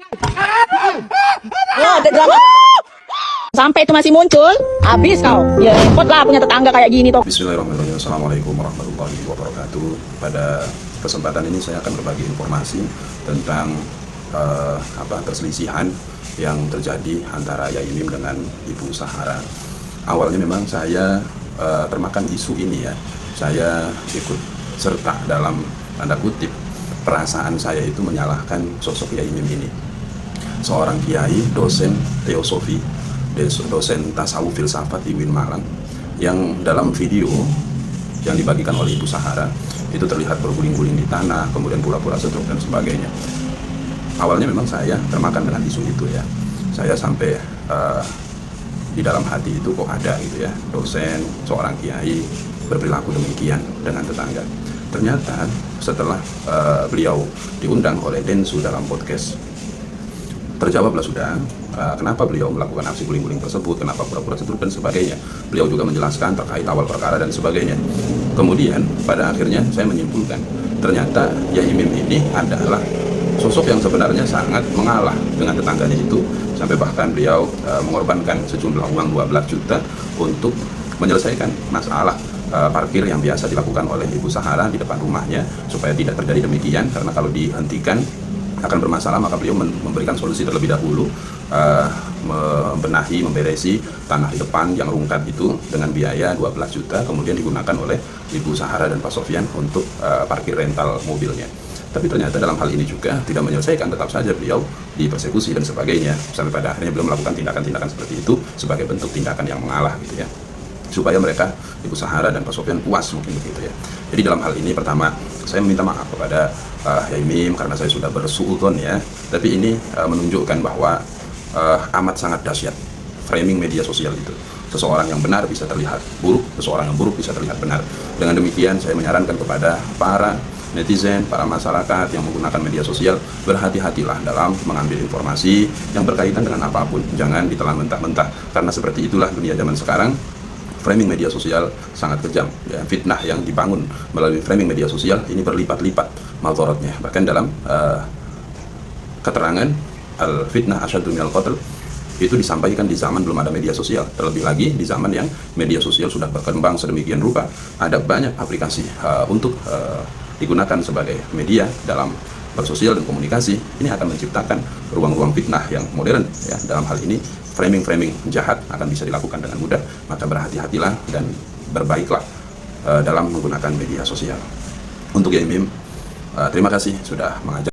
Oh, ada drama. Sampai itu masih muncul, habis kau. Ya repot lah punya tetangga kayak gini toh. Bismillahirrahmanirrahim. Assalamualaikum warahmatullahi wabarakatuh. Pada kesempatan ini saya akan berbagi informasi tentang perselisihan yang terjadi antara Yai Mim dengan Ibu Sahara. Awalnya memang saya termakan isu ini ya. Saya ikut serta dalam tanda kutip perasaan saya itu menyalahkan sosok Yai Mim ini. Seorang kiai, dosen teosofi, dosen tasawuf filsafat di UIN Malang, yang dalam video yang dibagikan oleh Ibu Sahara itu terlihat berguling-guling di tanah, kemudian pura-pura stroke dan sebagainya. Awalnya memang saya termakan dengan isu itu ya. Saya sampai di dalam hati itu kok ada gitu ya, dosen, seorang kiai berperilaku demikian dengan tetangga. Ternyata setelah beliau diundang oleh Densu dalam podcast, terjawablah sudah kenapa beliau melakukan aksi guling-guling tersebut, kenapa pura-pura setruk dan sebagainya. Beliau juga menjelaskan terkait awal perkara dan sebagainya. Kemudian pada akhirnya saya menyimpulkan ternyata Yai Mim ini adalah sosok yang sebenarnya sangat mengalah dengan tetangganya itu, sampai bahkan beliau mengorbankan sejumlah uang 12 juta untuk menyelesaikan masalah parkir yang biasa dilakukan oleh Ibu Sahara di depan rumahnya supaya tidak terjadi demikian, karena kalau dihentikan akan bermasalah, maka beliau memberikan solusi terlebih dahulu, membenahi, memberesi tanah di depan yang rungkat itu dengan biaya 12 juta, kemudian digunakan oleh Ibu Sahara dan Pak Sofyan untuk parkir rental mobilnya. Tapi ternyata dalam hal ini juga tidak menyelesaikan, tetap saja beliau dipersekusi dan sebagainya, sampai pada akhirnya beliau melakukan tindakan-tindakan seperti itu sebagai bentuk tindakan yang mengalah gitu ya, supaya mereka, Ibu Sahara dan Pak Sofyan, puas mungkin begitu ya. Jadi dalam hal ini pertama saya meminta maaf kepada Yai Mim karena saya sudah bersuudzon ya. Tapi ini menunjukkan bahwa amat sangat dahsyat framing media sosial itu. Seseorang yang benar bisa terlihat buruk, seseorang yang buruk bisa terlihat benar. Dengan demikian saya menyarankan kepada para netizen, para masyarakat yang menggunakan media sosial, berhati-hatilah dalam mengambil informasi yang berkaitan dengan apapun. Jangan ditelan mentah-mentah, karena seperti itulah dunia zaman sekarang. Framing media sosial sangat kejam ya. Fitnah yang dibangun melalui framing media sosial ini berlipat-lipat madharatnya. Bahkan dalam keterangan al-fitnah asyaddu minal qatl itu disampaikan di zaman belum ada media sosial, terlebih lagi di zaman yang media sosial sudah berkembang sedemikian rupa. Ada banyak aplikasi untuk digunakan sebagai media dalam bersosial dan komunikasi. Ini akan menciptakan ruang-ruang fitnah yang modern ya. Dalam hal ini framing-framing jahat akan bisa dilakukan dengan mudah, maka berhati-hatilah dan berbaiklah dalam menggunakan media sosial. Untuk Yai Mim, terima kasih sudah mengajak